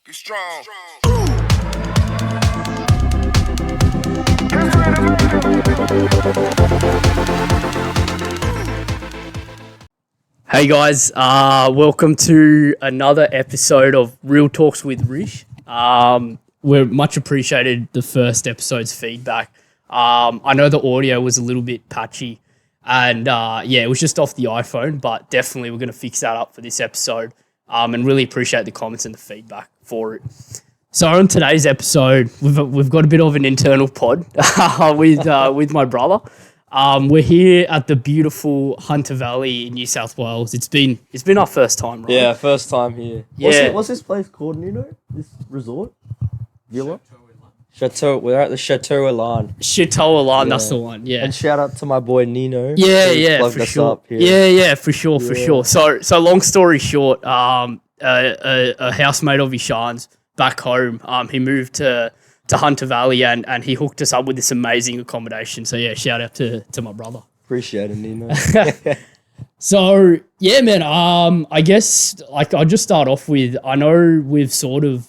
Be strong. Hey guys, welcome to another episode of Real Talks with Rish. We're much appreciated the first episode's feedback. I know the audio was a little bit patchy and it was just off the iPhone, but definitely we're going to fix that up for this episode and really appreciate the comments and the feedback for it. So on today's episode, we've got a bit of an internal pod with my brother. We're here at the beautiful Hunter Valley in New South Wales. It's been our first time, right? Yeah, first time here. Yeah. What's this place called, Nino? This resort? Villa? Chateau. We're at the Chateau Elan. Chateau Elan, Yeah. that's the one. Yeah. And shout out to my boy Nino. Yeah, plugged for us sure. up here. Yeah, for sure. So long story short, a housemate of Ishan's back home, he moved to Hunter Valley and he hooked us up with this amazing accommodation. So yeah, shout out to my brother. Appreciate it, Nino. So yeah, man. I guess like I'll just start off with, I know we've sort of,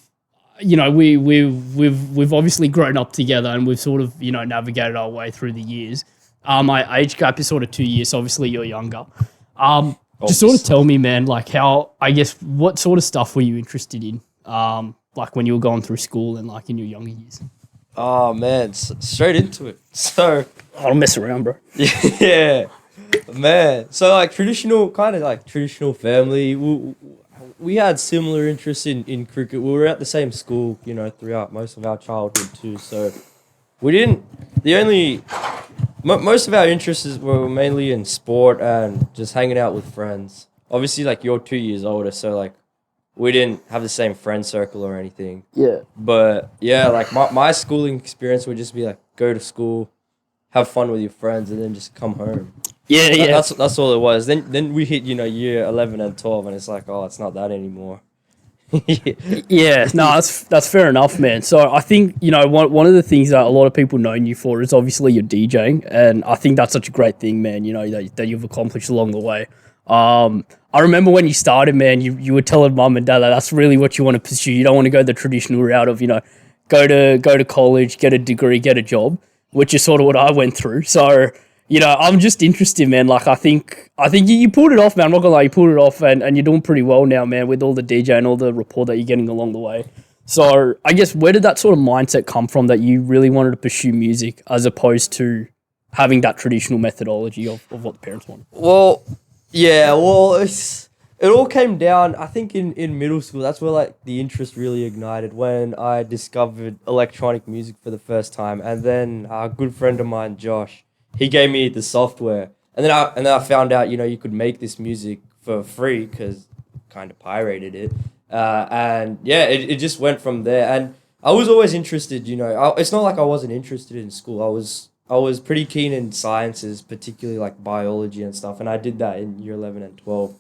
we've obviously grown up together and we've sort of navigated our way through the years. My age gap is sort of 2 years. So obviously you're younger. Just sort of tell me, man, like what sort of stuff were you interested in? Like when you were going through school and like in your younger years. Oh, man. Straight into it. So, I don't mess around, bro. yeah. Man. So, traditional family. We had similar interests in cricket. We were at the same school, throughout most of our childhood too. So, most of our interests were mainly in sport and just hanging out with friends. Obviously, you're 2 years older, so we didn't have the same friend circle or anything. Yeah. But yeah, my schooling experience would just be go to school, have fun with your friends, and then just come home. Yeah. That's all it was. Then we hit year 11 and 12, and it's it's not that anymore. Yeah, no, that's fair enough, man. So I think one of the things that a lot of people know you for is obviously your DJing, and I think that's such a great thing, man. That you've accomplished along the way. I remember when you started, man, you were telling mum and dad that that's really what you want to pursue. You don't want to go the traditional route of go to college, get a degree, get a job, which is sort of what I went through. So I'm just interested, man. I think you pulled it off, man. I'm not gonna lie, you pulled it off, and you're doing pretty well now, man, with all the DJ and all the rapport that you're getting along the way. So I guess where did that sort of mindset come from that you really wanted to pursue music as opposed to having that traditional methodology of what the parents wanted? Well, it all came down, I think, in middle school. That's where the interest really ignited when I discovered electronic music for the first time. And then a good friend of mine, Josh, he gave me the software. And then I found out, you could make this music for free because kind of pirated it. It just went from there. And I was always interested, it's not like I wasn't interested in school. I was pretty keen in sciences, particularly biology and stuff, and I did that in year 11 and 12.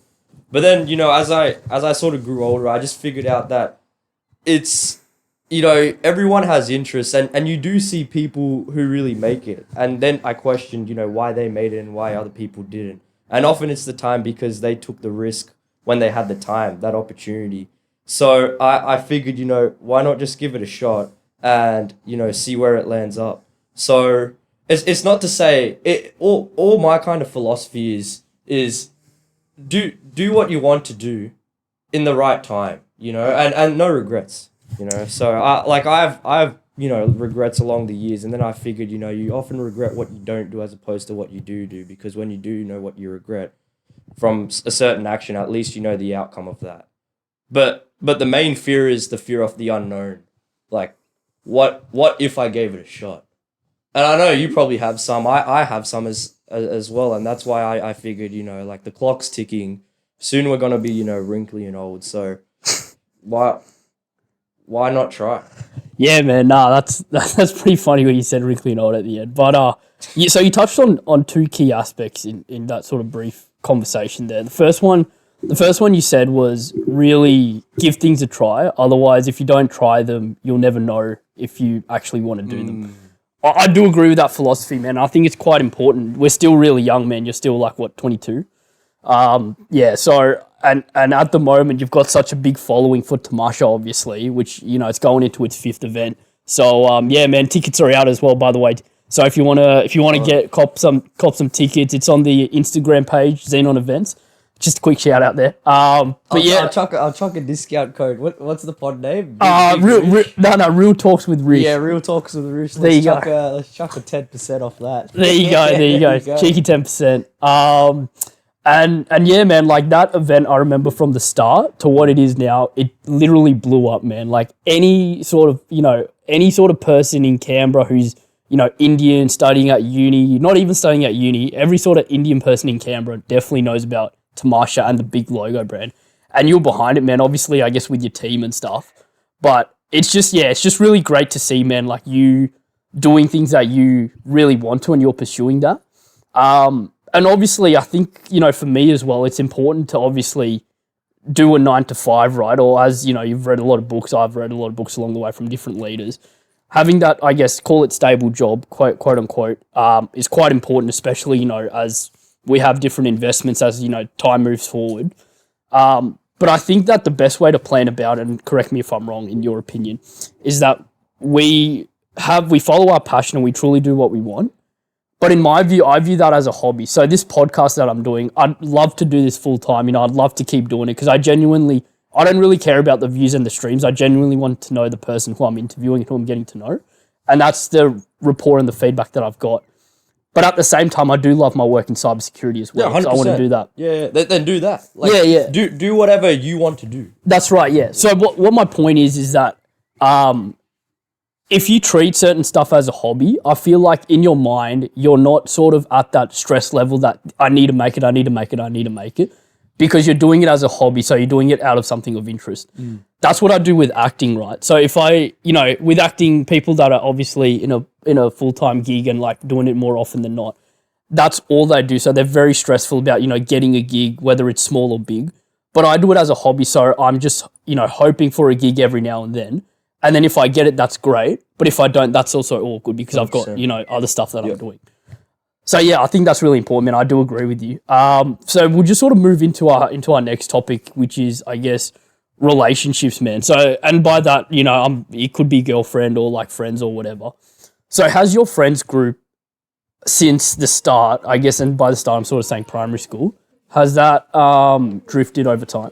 But then, as I sort of grew older, I just figured out that it's, everyone has interests, and you do see people who really make it. And then I questioned, why they made it and why other people didn't. And often it's the time because they took the risk when they had the time, that opportunity. So I figured, why not just give it a shot and, see where it lands up. So it's not to say it. All my kind of philosophy is do what you want to do in the right time, and no regrets, So I've regrets along the years, and then I figured, you often regret what you don't do as opposed to what you do, because when you do know what you regret from a certain action, at least you know the outcome of that. But the main fear is the fear of the unknown. What if I gave it a shot? And I know you probably have some. I have some as well, and that's why I figured, the clock's ticking. Soon we're gonna be, wrinkly and old. So why not try? Yeah, man. Nah, that's pretty funny when you said wrinkly and old at the end. But so you touched on two key aspects in that sort of brief conversation there. The first one you said was really give things a try. Otherwise, if you don't try them, you'll never know if you actually want to do them. I do agree with that philosophy, man. I think it's quite important. We're still really young, man. You're still 22? So and at the moment you've got such a big following for Tamasha, obviously, which it's going into its 5th event. So yeah, man, tickets are out as well, by the way. So if you wanna get cop some tickets, it's on the Instagram page, Xenon Events. Just a quick shout out there. I'll chuck a discount code. What's the pod name? Real Talks with Rish. Yeah, Real Talks with Rish. Let's chuck a 10% off that. There you go. Cheeky 10%. And yeah, man, like that event, I remember from the start to what it is now, it literally blew up, man. Like any sort of person in Canberra who's, Indian, studying at uni, not even studying at uni, every sort of Indian person in Canberra definitely knows about Tamasha and the big logo brand. And you're behind it, man, obviously, I guess, with your team and stuff. But it's just really great to see, man, like you doing things that you really want to and you're pursuing that. And obviously, I think, for me as well, it's important to obviously do a 9 to 5, right? Or as, you've read a lot of books, I've read a lot of books along the way from different leaders. Having that, I guess, call it stable job, quote unquote, is quite important, especially, as we have different investments as, time moves forward. But I think that the best way to plan about it, and correct me if I'm wrong in your opinion, is that we follow our passion and we truly do what we want. But in my view, I view that as a hobby. So this podcast that I'm doing, I'd love to do this full time. I'd love to keep doing it because I don't really care about the views and the streams. I genuinely want to know the person who I'm interviewing and who I'm getting to know. And that's the rapport and the feedback that I've got. But at the same time, I do love my work in cybersecurity as well. Yeah, 100%. So I want to do that. Yeah. Then do that. Yeah. Do whatever you want to do. That's right, yeah. So what my point is that if you treat certain stuff as a hobby, I feel like in your mind, you're not sort of at that stress level that I need to make it. Because you're doing it as a hobby, so you're doing it out of something of interest. That's what I do with acting, right? So if I, with acting, people that are obviously in a full-time gig and like doing it more often than not, that's all they do. So they're very stressful about, getting a gig, whether it's small or big. But I do it as a hobby, so I'm just, hoping for a gig every now and then. And then if I get it, that's great. But if I don't, that's also all good because 100%. I've got, other stuff that I'm doing. So yeah, I think that's really important, man. I do agree with you. So we'll just sort of move into our next topic, which is, I guess, relationships, man. So, and by that, it could be girlfriend or like friends or whatever. So has your friends group since the start, I guess, and by the start I'm sort of saying primary school, has that drifted over time?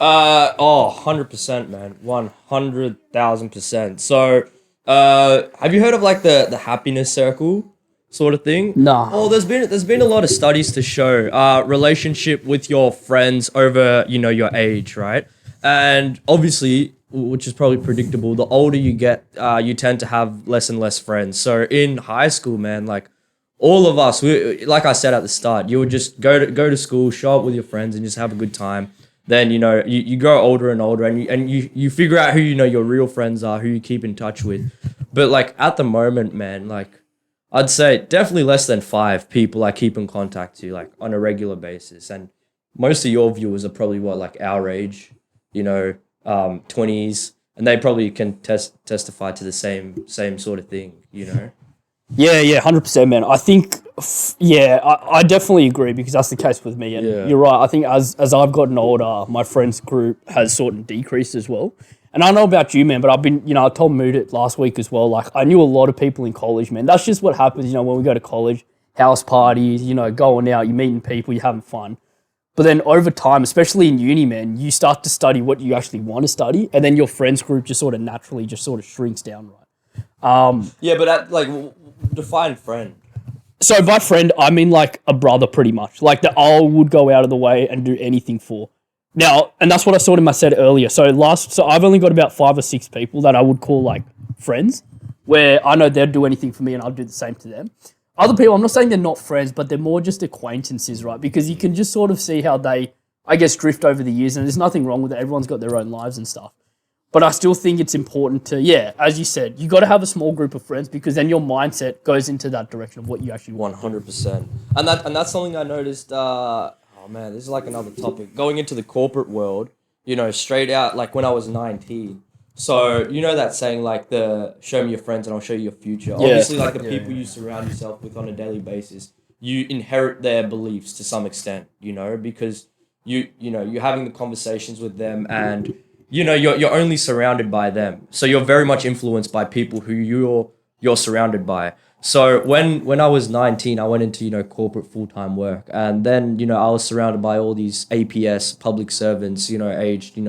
100%, man. 100,000%. So, have you heard of like the happiness circle sort of thing? No. Oh, there's been a lot of studies to show relationship with your friends over, your age, right? And obviously, which is probably predictable, the older you get, you tend to have less and less friends. So in high school, man, like all of us, like I said at the start, you would just go to school, show up with your friends and just have a good time. Then, you grow older and older and you figure out who, your real friends are, who you keep in touch with. But like at the moment, man, like I'd say definitely less than 5 people I keep in contact to like on a regular basis. And most of your viewers are probably like our age, 20s, and they probably can testify to the same sort of thing, Yeah, 100%, man. I think, I definitely agree because that's the case with me. And you're right. I think as I've gotten older, my friends group has sort of decreased as well. And I don't know about you, man, but I've been, I told Mood it last week as well. Like, I knew a lot of people in college, man. That's just what happens, when we go to college, house parties, going out, you're meeting people, you're having fun. But then over time, especially in uni, man, you start to study what you actually want to study. And then your friends group just sort of naturally just sort of shrinks down, right? But define friend. So by friend, I mean like a brother pretty much. Like that I would go out of the way and do anything for. Now, and that's what I sort of said earlier. So I've only got about 5 or 6 people that I would call like friends, where I know they'd do anything for me and I'll do the same to them. Other people, I'm not saying they're not friends, but they're more just acquaintances, right? Because you can just sort of see how they, I guess, drift over the years, and there's nothing wrong with it. Everyone's got their own lives and stuff. But I still think it's important to, as you said, you got to have a small group of friends because then your mindset goes into that direction of what you actually want. 100%. And that's something I noticed, this is like another topic. Going into the corporate world, straight out, like when I was 19. So, that saying, like, show me your friends and I'll show you your future. Yeah. Obviously, like, the people you surround yourself with on a daily basis, you inherit their beliefs to some extent, because, you're having the conversations with them, and you're only surrounded by them. So you're very much influenced by people who you're surrounded by. So when I was 19, I went into corporate full-time work, and then I was surrounded by all these APS public servants, aged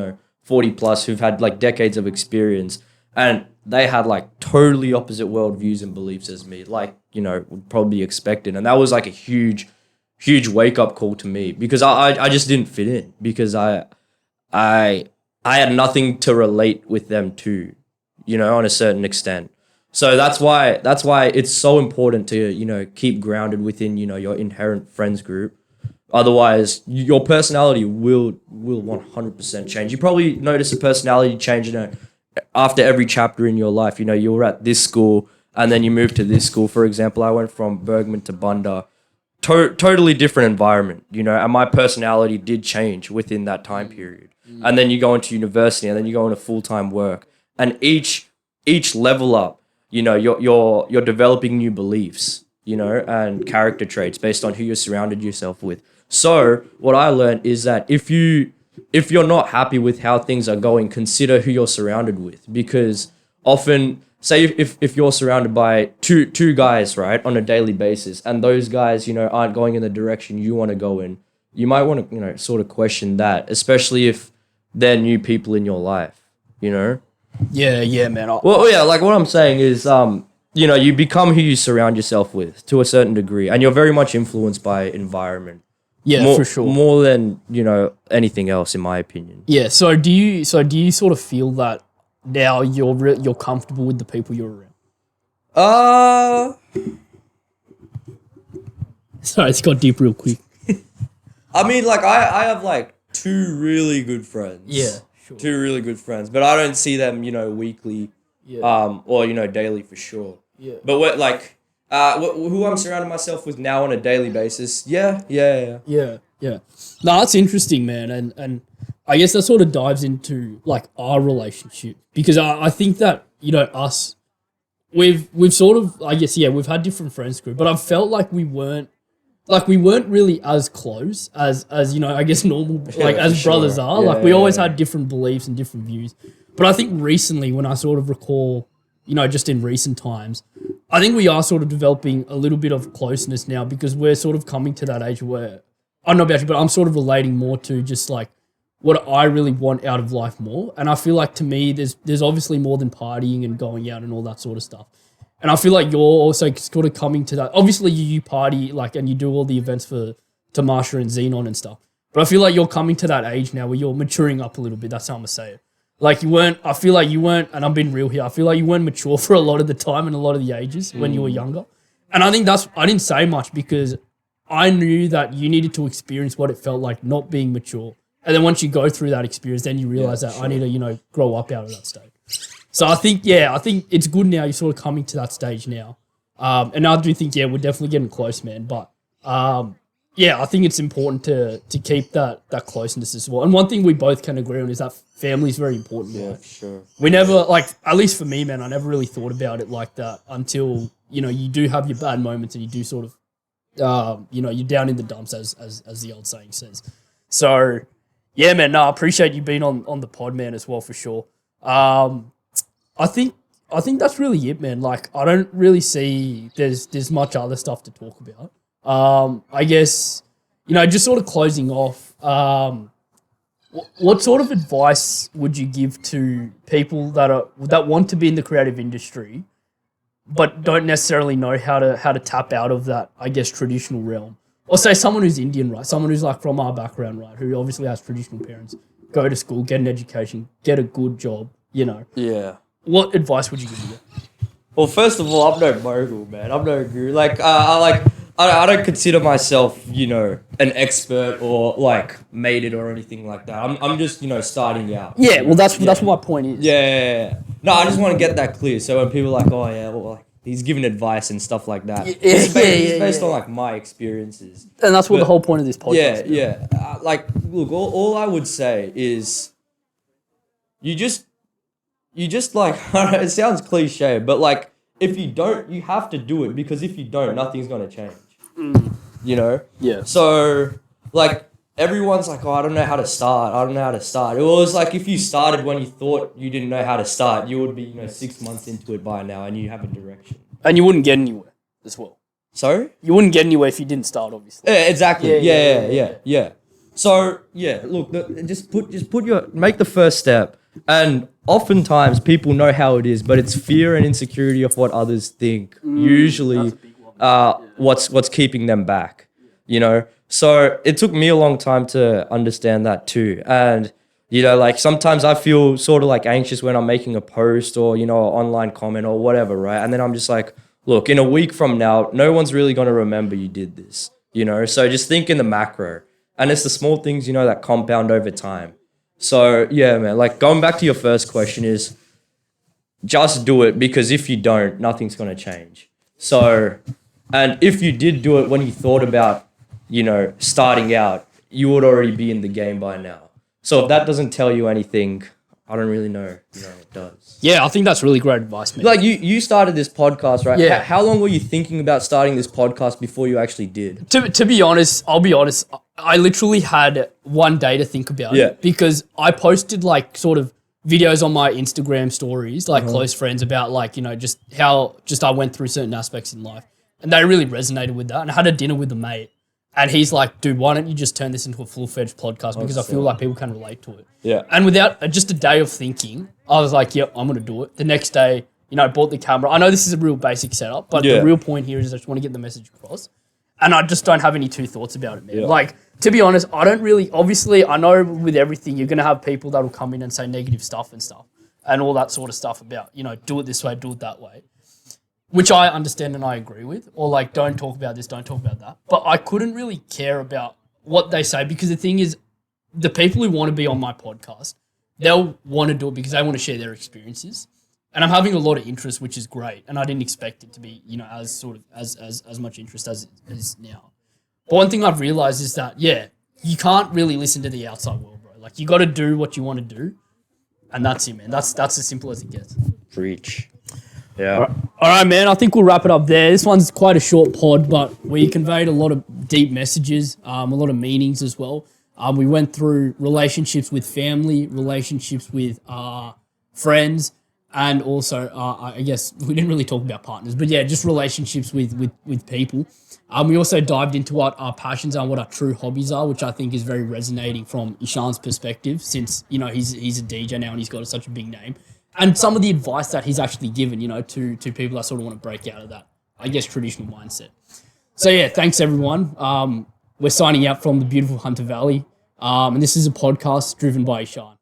40 plus, who've had like decades of experience, and they had like totally opposite worldviews and beliefs as me, like would probably be expected. And that was like a huge wake up call to me, because I just didn't fit in, because I had nothing to relate with them to, on a certain extent. So that's why it's so important to keep grounded within your inherent friends group. Otherwise, your personality will 100% change. You probably notice a personality change after every chapter in your life. You were at this school and then you moved to this school. For example, I went from Bergman to Bunda. Totally different environment, and my personality did change within that time period. And then you go into university, and then you go into full-time work, and each level up, you're developing new beliefs, and character traits based on who you're surrounded yourself with. So what I learned is that if you're not happy with how things are going, consider who you're surrounded with, because often, say if you're surrounded by two guys, right, on a daily basis, and those guys, aren't going in the direction you want to go in, you might want to, sort of question that, especially if they're new people in your life, Yeah, man. Well, yeah, like what I'm saying is, you become who you surround yourself with to a certain degree, and you're very much influenced by environment. Yeah, for sure. More than, anything else, in my opinion. Yeah. So do you sort of feel that now you're comfortable with the people you're around? Sorry, it's got deep real quick. I mean, like I have like two really good friends. Yeah, sure. Two really good friends, but I don't see them, weekly, or daily for sure. Yeah. But what like who I'm surrounding myself with now on a daily basis? Yeah. Yeah. No, that's interesting, man, and I guess that sort of dives into like our relationship, because I think that us, we've sort of, I guess, we've had different friends group, but I've felt like we weren't really as close as I guess normal, like as brothers sure. are. We always had different beliefs and different views. But I think recently, when I sort of recall, just in recent times, I think we are sort of developing a little bit of closeness now, because we're sort of coming to that age where, I don't know about you, but I'm sort of relating more to just like what I really want out of life more. And I feel like, to me, there's obviously more than partying and going out and all that sort of stuff. And I feel like you're also sort of coming to that. Obviously, you party and you do all the events for Tamasha and Xenon and stuff. But I feel like you're coming to that age now where you're maturing up a little bit. That's how I'm gonna say it. Like I feel like you weren't, and I'm being real here, I feel like you weren't mature for a lot of the time and a lot of the ages when you were younger. And I think I didn't say much, because I knew that you needed to experience what it felt like not being mature. And then once you go through that experience, then you realize that I need to, grow up out of that stage. So I think it's good now you're sort of coming to that stage now. And I do think, we're definitely getting close, man. But I think it's important to keep that closeness as well. And one thing we both can agree on is that family is very important. Yeah, for sure. We never, at least for me, man, I never really thought about it like that until, you do have your bad moments and you do sort of, you're down in the dumps, as the old saying says. So, yeah, man, I appreciate you being on the pod, man, as well, for sure. I think that's really it, man. Like, I don't really see there's much other stuff to talk about. I guess, just sort of closing off, what sort of advice would you give to people that want to be in the creative industry, but don't necessarily know how to tap out of that, I guess, traditional realm? Or say someone who's Indian, right? Someone who's like from our background, right? Who obviously has traditional parents, go to school, get an education, get a good job, Yeah. What advice would you give them? Well, first of all, I'm no mogul, man. I'm no guru. I don't consider myself, an expert or made it or anything like that. I'm just, starting out. Yeah, well, that's what my point is. Yeah. No, I just want to get that clear. So when people are like, oh yeah, well, he's giving advice and stuff like that. It's based on my experiences. And that's what the whole point of this podcast is. Yeah. Look, all I would say is you just it sounds cliche, but if you don't, you have to do it, because if you don't, nothing's going to change. Yeah. So everyone's like, oh, I don't know how to start. I don't know how to start. It was like if you started when you thought you didn't know how to start, you would be, 6 months into it by now and you have a direction. And you wouldn't get anywhere as well. Sorry? You wouldn't get anywhere if you didn't start, obviously. Yeah, exactly. Yeah. So, look, make the first step. And oftentimes people know how it is, but it's fear and insecurity of what others think. Usually what's keeping them back, So it took me a long time to understand that too. And, like sometimes I feel sort of like anxious when I'm making a post or, an online comment or whatever, right? And then I'm just like, look, in a week from now, no one's really going to remember you did this, So just think in the macro. And it's the small things, that compound over time. So, yeah, man, like going back to your first question is just do it, because if you don't, nothing's going to change. So, and if you did do it when you thought about, starting out, you would already be in the game by now. So if that doesn't tell you anything, I don't really know, it does. Yeah, I think that's really great advice, man. Like you started this podcast, right? Yeah. How long were you thinking about starting this podcast before you actually did? To be honest, I'll be honest, I literally had one day to think about it, because I posted like sort of videos on my Instagram stories, like close friends, about like, just how I went through certain aspects in life. And they really resonated with that. And I had a dinner with a mate. And he's like, dude, why don't you just turn this into a full-fledged podcast? Because I feel like people can relate to it. Yeah. And without just a day of thinking, I was like, yep, I'm going to do it. The next day, I bought the camera. I know this is a real basic setup, but the real point here is I just want to get the message across. And I just don't have any two thoughts about it, man. Yeah. Like, to be honest, I don't really, obviously, I know with everything, you're going to have people that will come in and say negative stuff and all that sort of stuff about, do it this way, do it that way. Which I understand and I agree with, or like, don't talk about this, don't talk about that. But I couldn't really care about what they say, because the thing is, the people who want to be on my podcast, they'll want to do it because they want to share their experiences. And I'm having a lot of interest, which is great. And I didn't expect it to be, as sort of as much interest as it is now. But one thing I've realized is that, you can't really listen to the outside world, bro. Like, you got to do what you want to do. And that's it, man. That's as simple as it gets. Preach. Yeah. All right, man. I think we'll wrap it up there. This one's quite a short pod, but we conveyed a lot of deep messages, a lot of meanings as well. We went through relationships with family, relationships with friends, and also, I guess, we didn't really talk about partners, but yeah, just relationships with people. We also dived into what our passions are, what our true hobbies are, which I think is very resonating from Ishan's perspective, since, he's a DJ now and he's got such a big name. And some of the advice that he's actually given, to people that sort of want to break out of that, I guess, traditional mindset. So, yeah, thanks, everyone. We're signing out from the beautiful Hunter Valley. And this is a podcast driven by Ishan.